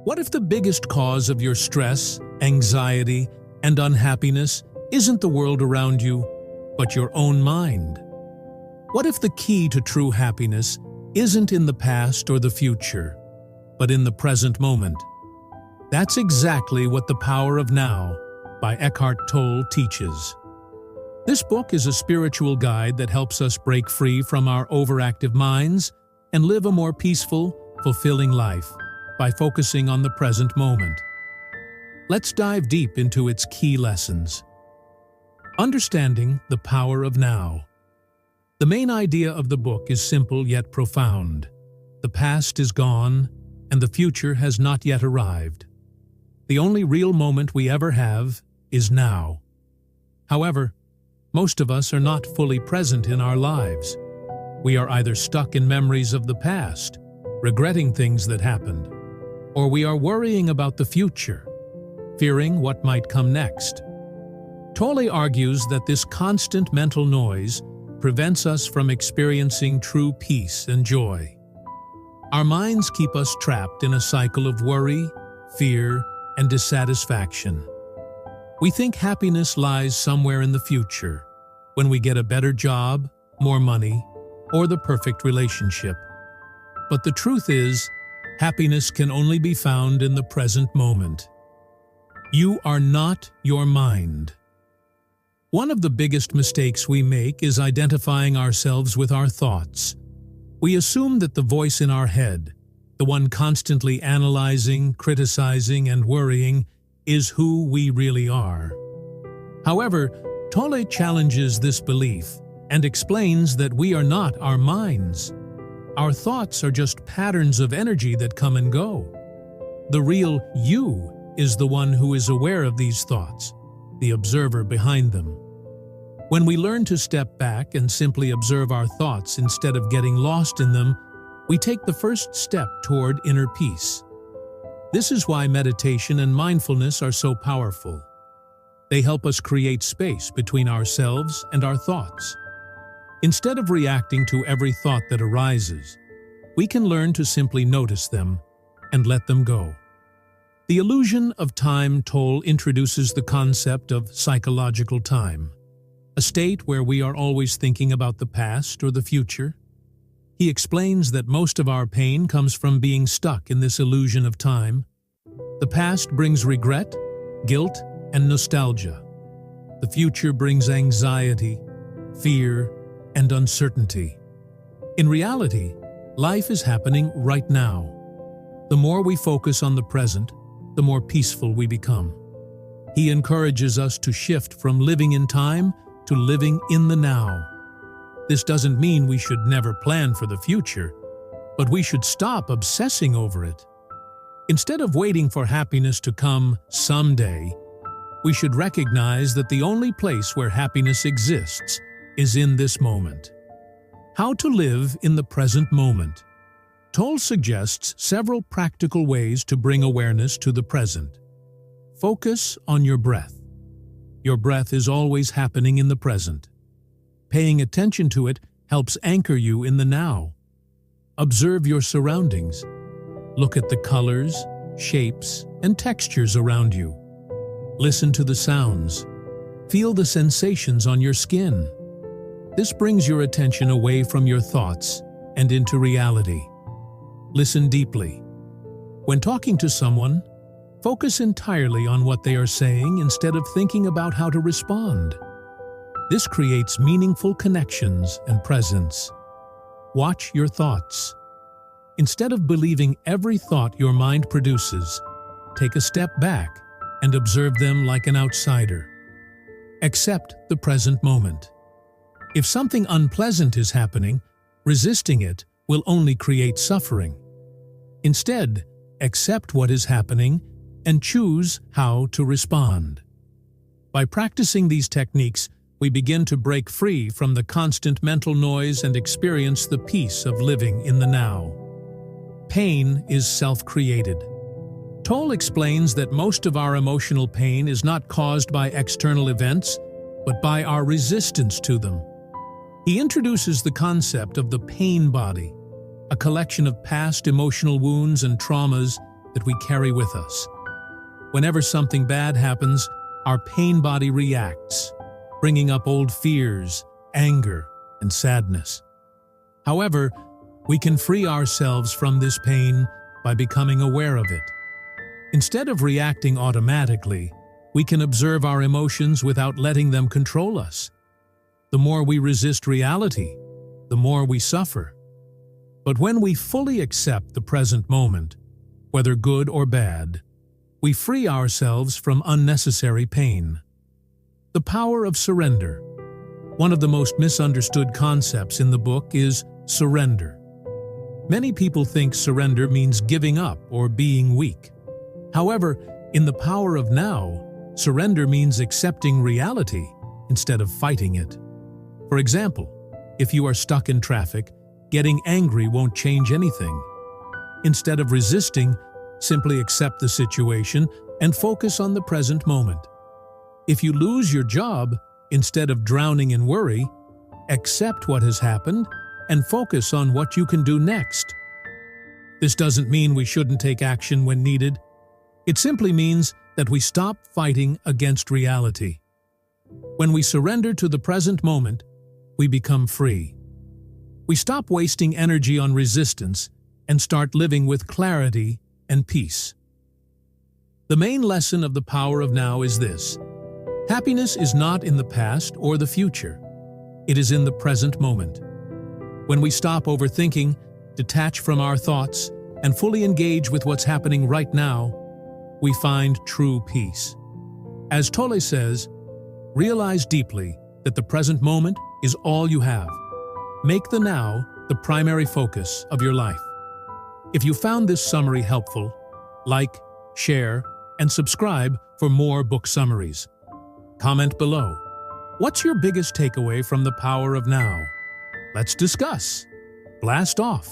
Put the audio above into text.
What if the biggest cause of your stress, anxiety, and unhappiness isn't the world around you, but your own mind? What if the key to true happiness isn't in the past or the future, but in the present moment? That's exactly what The Power of Now by Eckhart Tolle teaches. This book is a spiritual guide that helps us break free from our overactive minds and live a more peaceful, fulfilling life by focusing on the present moment. Let's dive deep into its key lessons. Understanding the power of now. The main idea of the book is simple yet profound. The past is gone, and the future has not yet arrived. The only real moment we ever have is now. However, most of us are not fully present in our lives. We are either stuck in memories of the past, regretting things that happened, or we are worrying about the future, fearing what might come next. Tolle argues that this constant mental noise prevents us from experiencing true peace and joy. Our minds keep us trapped in a cycle of worry, fear, and dissatisfaction. We think happiness lies somewhere in the future, when we get a better job, more money, or the perfect relationship. But the truth is, happiness can only be found in the present moment. You are not your mind. One of the biggest mistakes we make is identifying ourselves with our thoughts. We assume that the voice in our head, the one constantly analyzing, criticizing, and worrying, is who we really are. However, Tolle challenges this belief and explains that we are not our minds. Our thoughts are just patterns of energy that come and go. The real you is the one who is aware of these thoughts, the observer behind them. When we learn to step back and simply observe our thoughts instead of getting lost in them, we take the first step toward inner peace. This is why meditation and mindfulness are so powerful. They help us create space between ourselves and our thoughts. Instead of reacting to every thought that arises, we can learn to simply notice them and let them go. The illusion of time Tolle introduces the concept of psychological time, a state where we are always thinking about the past or the future. He explains that most of our pain comes from being stuck in this illusion of time. The past brings regret, guilt, and nostalgia. The future brings anxiety, fear, and uncertainty. In reality, life is happening right now. The more we focus on the present, the more peaceful we become. He encourages us to shift from living in time to living in the now. This doesn't mean we should never plan for the future, but we should stop obsessing over it. Instead of waiting for happiness to come someday, we should recognize that the only place where happiness exists is in this moment. How to live in the present moment. Tolle suggests several practical ways to bring awareness to the present. Focus on your breath. Your breath is always happening in the present. Paying attention to it helps anchor you in the now. Observe your surroundings. Look at the colors, shapes, and textures around you. Listen to the sounds. Feel the sensations on your skin. This brings your attention away from your thoughts and into reality. Listen deeply. When talking to someone, focus entirely on what they are saying instead of thinking about how to respond. This creates meaningful connections and presence. Watch your thoughts. Instead of believing every thought your mind produces, take a step back and observe them like an outsider. Accept the present moment. If something unpleasant is happening, resisting it will only create suffering. Instead, accept what is happening and choose how to respond. By practicing these techniques, we begin to break free from the constant mental noise and experience the peace of living in the now. Pain is self-created. Tolle explains that most of our emotional pain is not caused by external events, but by our resistance to them. He introduces the concept of the pain body, a collection of past emotional wounds and traumas that we carry with us. Whenever something bad happens, our pain body reacts, bringing up old fears, anger, and sadness. However, we can free ourselves from this pain by becoming aware of it. Instead of reacting automatically, we can observe our emotions without letting them control us. The more we resist reality, the more we suffer. But when we fully accept the present moment, whether good or bad, we free ourselves from unnecessary pain. The power of surrender. One of the most misunderstood concepts in the book is surrender. Many people think surrender means giving up or being weak. However, in the power of now, surrender means accepting reality instead of fighting it. For example, if you are stuck in traffic, getting angry won't change anything. Instead of resisting, simply accept the situation and focus on the present moment. If you lose your job, instead of drowning in worry, accept what has happened and focus on what you can do next. This doesn't mean we shouldn't take action when needed. It simply means that we stop fighting against reality. When we surrender to the present moment, we become free. We stop wasting energy on resistance and start living with clarity and peace. The main lesson of the power of now is this: happiness is not in the past or the future. It is in the present moment. When we stop overthinking, detach from our thoughts, and fully engage with what's happening right now, we find true peace. As Tolle says, realize deeply that the present moment is all you have. Make the now the primary focus of your life. If you found this summary helpful, like, share, and subscribe for more book summaries. Comment below. What's your biggest takeaway from the power of now? Let's discuss. Blast off.